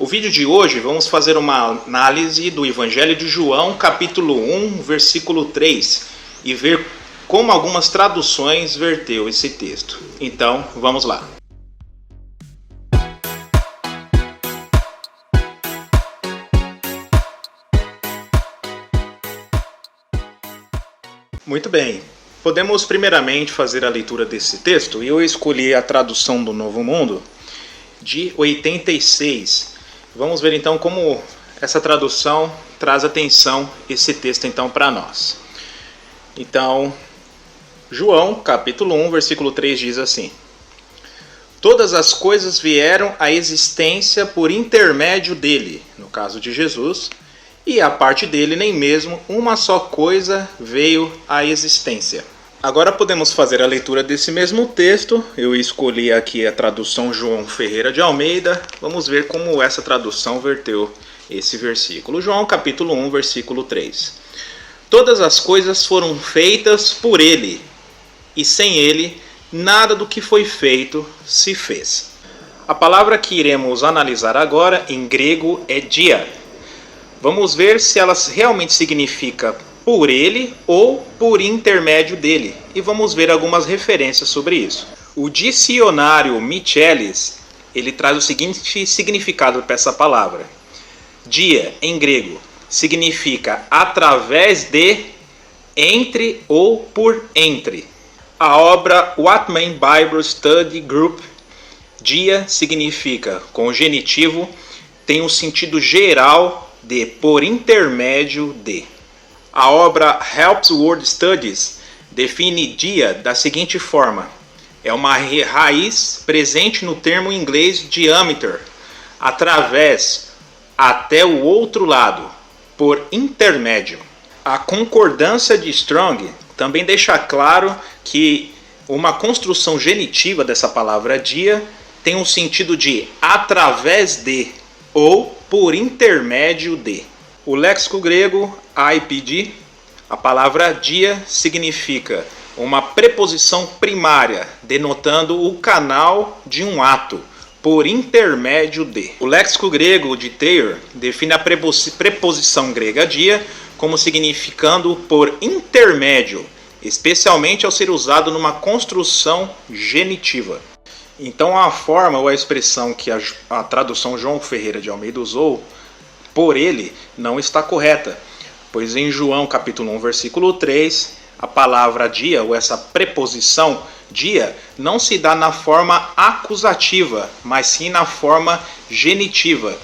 O vídeo de hoje vamos fazer uma análise do Evangelho de João, capítulo 1, versículo 3, e ver como algumas traduções verteu esse texto. Então, vamos lá. Muito bem. Podemos primeiramente fazer a leitura desse texto, e eu escolhi a tradução do Novo Mundo de 86. Vamos ver então como essa tradução traz atenção esse texto então para nós. Então, João, capítulo 1, versículo 3 diz assim: Todas as coisas vieram à existência por intermédio dele, no caso de Jesus, e a parte dele nem mesmo uma só coisa veio à existência. Agora podemos fazer a leitura desse mesmo texto. Eu escolhi aqui a tradução João Ferreira de Almeida. Vamos ver como essa tradução verteu esse versículo. João capítulo 1, versículo 3. Todas as coisas foram feitas por ele, e sem ele nada do que foi feito se fez. A palavra que iremos analisar agora em grego é dia. Vamos ver se ela realmente significa por ele ou por intermédio dele. E vamos ver algumas referências sobre isso. O dicionário Michelis, ele traz o seguinte significado para essa palavra. Dia, em grego, significa através de, entre ou por entre. A obra Watman Bible Study Group, dia significa, com o genitivo, tem um sentido geral de por intermédio de. A obra Helps Word Studies define dia da seguinte forma: é uma raiz presente no termo inglês diameter, através, até o outro lado, por intermédio. A concordância de Strong também deixa claro que uma construção genitiva dessa palavra dia tem um sentido de através de ou por intermédio de. O léxico grego IPD, a palavra dia significa uma preposição primária, denotando o canal de um ato, por intermédio de. O léxico grego de Thayer define a preposição grega dia como significando por intermédio, especialmente ao ser usado numa construção genitiva. Então a forma ou a expressão que a tradução João Ferreira de Almeida usou, por ele, não está correta, pois em João capítulo 1, versículo 3, a palavra dia, ou essa preposição dia, não se dá na forma acusativa, mas sim na forma genitiva.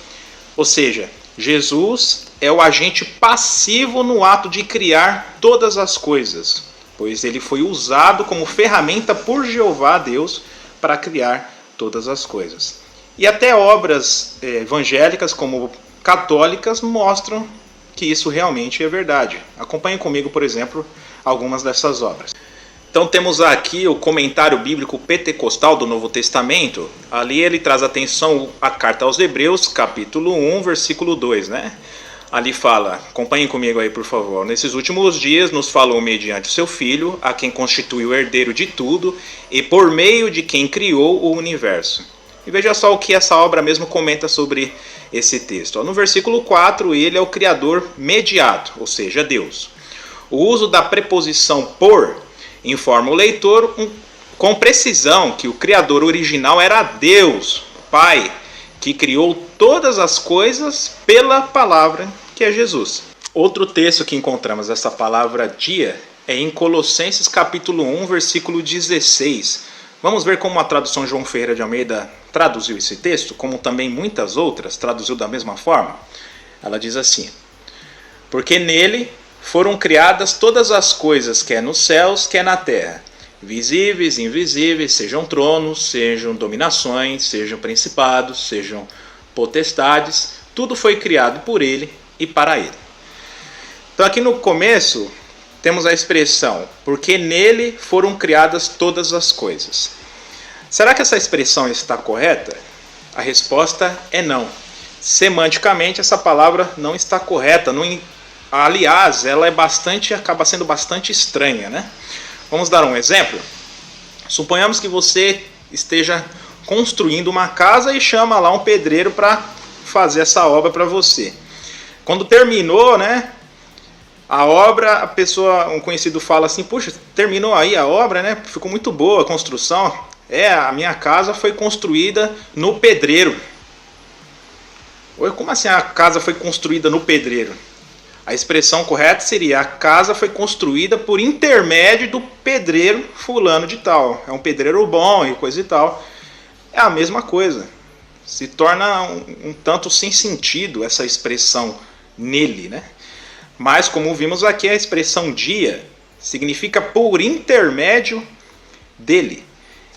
Ou seja, Jesus é o agente passivo no ato de criar todas as coisas, pois ele foi usado como ferramenta por Jeová Deus para criar todas as coisas. E até obras evangélicas como católicas mostram que isso realmente é verdade. Acompanhe comigo, por exemplo, algumas dessas obras. Então temos aqui o comentário bíblico pentecostal do Novo Testamento. Ali ele traz atenção à carta aos Hebreus, capítulo 1, versículo 2, né? Ali fala, acompanhem comigo aí por favor: Nesses últimos dias nos falou mediante seu Filho, a quem constitui o herdeiro de tudo, e por meio de quem criou o universo. E veja só o que essa obra mesmo comenta sobre esse texto. No versículo 4, ele é o Criador mediato, ou seja, Deus. O uso da preposição por informa o leitor com precisão que o Criador original era Deus, Pai, que criou todas as coisas pela palavra que é Jesus. Outro texto que encontramos essa palavra dia é em Colossenses capítulo 1, versículo 16. Vamos ver como a tradução João Ferreira de Almeida traduziu esse texto, como também muitas outras traduziu da mesma forma. Ela diz assim: Porque nele foram criadas todas as coisas, quer nos céus, quer na terra, visíveis, invisíveis, sejam tronos, sejam dominações, sejam principados, sejam potestades, tudo foi criado por ele e para ele. Então aqui no começo temos a expressão, porque nele foram criadas todas as coisas. Será que essa expressão está correta? A resposta é não. Semanticamente essa palavra não está correta. Aliás, ela acaba sendo bastante estranha, né? Vamos dar um exemplo? Suponhamos que você esteja construindo uma casa e chama lá um pedreiro para fazer essa obra para você. Quando terminou, né, a obra, a pessoa, um conhecido fala assim, puxa, terminou aí a obra, né? Ficou muito boa a construção. A minha casa foi construída no pedreiro. Oi, como assim a casa foi construída no pedreiro? A expressão correta seria: a casa foi construída por intermédio do pedreiro fulano de tal. É um pedreiro bom e coisa e tal. É a mesma coisa. Se torna um tanto sem sentido essa expressão nele, né? Mas como vimos aqui, a expressão dia significa por intermédio dele.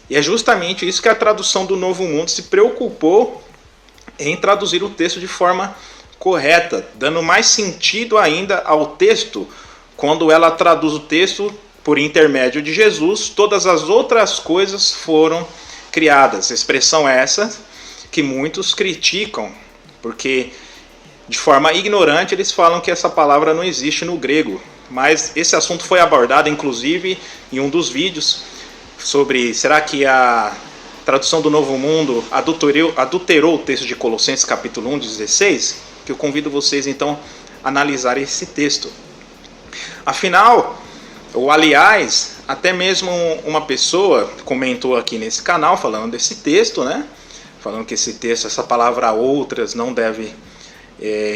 E é justamente isso que a tradução do Novo Mundo se preocupou em traduzir o texto de forma correta, dando mais sentido ainda ao texto. Quando ela traduz o texto por intermédio de Jesus, todas as outras coisas foram criadas. Expressão essa que muitos criticam, porque de forma ignorante eles falam que essa palavra não existe no grego. Mas esse assunto foi abordado inclusive em um dos vídeos sobre será que a tradução do Novo Mundo adulterou o texto de Colossenses capítulo 1, 16, que eu convido vocês então a analisar esse texto. Afinal, ou aliás, até mesmo uma pessoa comentou aqui nesse canal falando desse texto, né? Falando que esse texto, essa palavra outras não deve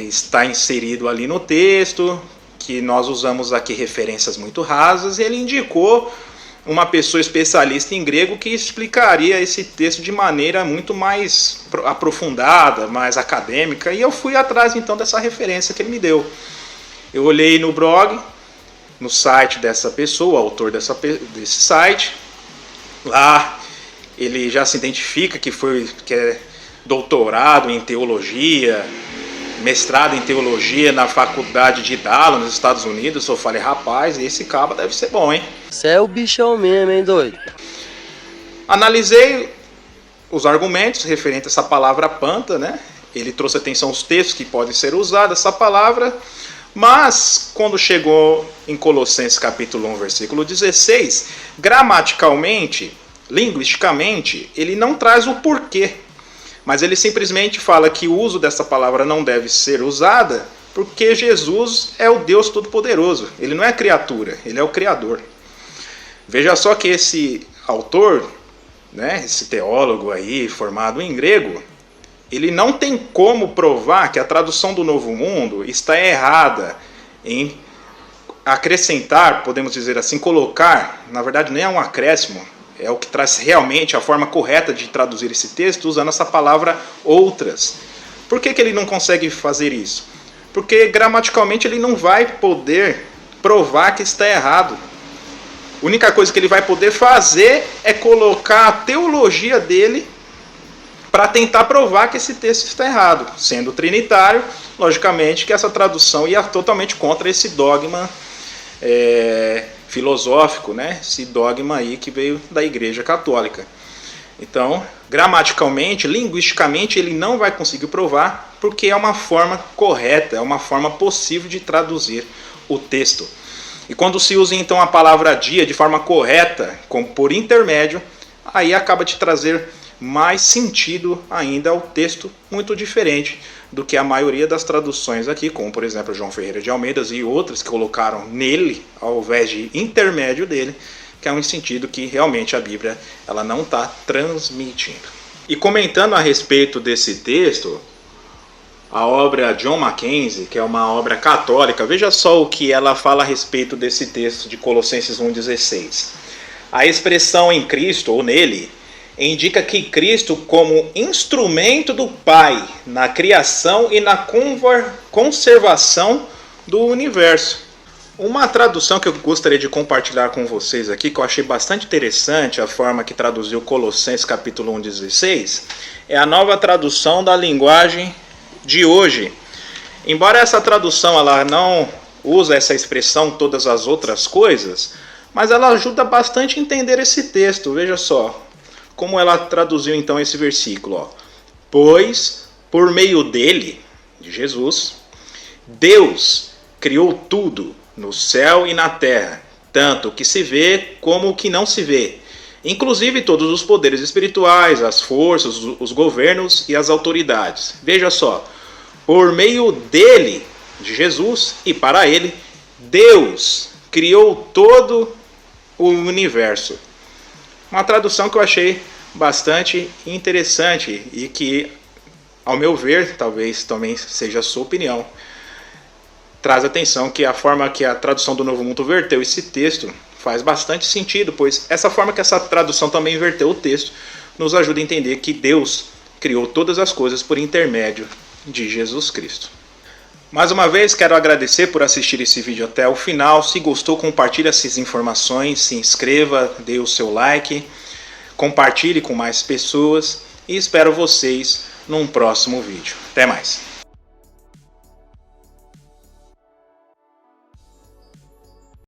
estar inserido ali no texto, que nós usamos aqui referências muito rasas, e ele indicou uma pessoa especialista em grego que explicaria esse texto de maneira muito mais aprofundada, mais acadêmica, e eu fui atrás então dessa referência que ele me deu. Eu olhei no blog, no site dessa pessoa, o autor desse site. Lá ele já se identifica que é doutorado em teologia, mestrado em teologia na faculdade de Dallas, nos Estados Unidos. Eu falei, rapaz, esse cabo deve ser bom, hein? Você é o bichão mesmo, hein, doido? Analisei os argumentos referentes a essa palavra panta, né? Ele trouxe atenção aos textos que podem ser usados essa palavra, mas quando chegou em Colossenses capítulo 1, versículo 16, gramaticalmente, linguisticamente, ele não traz o porquê, mas ele simplesmente fala que o uso dessa palavra não deve ser usada porque Jesus é o Deus Todo-Poderoso. Ele não é criatura, ele é o Criador. Veja só que esse autor, né, esse teólogo aí formado em grego, ele não tem como provar que a tradução do Novo Mundo está errada em acrescentar, podemos dizer assim, colocar, na verdade nem é um acréscimo, é o que traz realmente a forma correta de traduzir esse texto usando essa palavra outras. Por que ele não consegue fazer isso? Porque gramaticalmente ele não vai poder provar que está errado. A única coisa que ele vai poder fazer é colocar a teologia dele para tentar provar que esse texto está errado. Sendo trinitário, logicamente que essa tradução ia totalmente contra esse dogma filosófico, né? Esse dogma aí que veio da Igreja Católica. Então, gramaticalmente, linguisticamente, ele não vai conseguir provar porque é uma forma correta, é uma forma possível de traduzir o texto. E quando se usa então a palavra dia de forma correta, como por intermédio, aí acaba de trazer mais sentido ainda ao texto, muito diferente do que a maioria das traduções aqui, como por exemplo João Ferreira de Almeida e outras que colocaram nele ao invés de intermédio dele, que é um sentido que realmente a Bíblia ela não está transmitindo. E comentando a respeito desse texto, a obra John Mackenzie, que é uma obra católica, veja só o que ela fala a respeito desse texto de Colossenses 1,16. A expressão em Cristo, ou nele, indica que Cristo como instrumento do Pai na criação e na conservação do universo. Uma tradução que eu gostaria de compartilhar com vocês aqui, que eu achei bastante interessante, a forma que traduziu Colossenses capítulo 1,16, é a nova tradução da linguagem de hoje. Embora essa tradução ela não usa essa expressão todas as outras coisas, mas ela ajuda bastante a entender esse texto. Veja só como ela traduziu então esse versículo. Ó. Pois, por meio dele, de Jesus, Deus criou tudo no céu e na terra, tanto o que se vê como o que não se vê, inclusive todos os poderes espirituais, as forças, os governos e as autoridades. Veja só, por meio dele, de Jesus, e para ele, Deus criou todo o universo. Uma tradução que eu achei bastante interessante e que, ao meu ver, talvez também seja a sua opinião, traz atenção que a forma que a tradução do Novo Mundo verteu esse texto faz bastante sentido, pois essa forma que essa tradução também verteu o texto nos ajuda a entender que Deus criou todas as coisas por intermédio de Jesus Cristo. Mais uma vez, quero agradecer por assistir esse vídeo até o final. Se gostou, compartilhe essas informações, se inscreva, dê o seu like, compartilhe com mais pessoas e espero vocês num próximo vídeo. Até mais!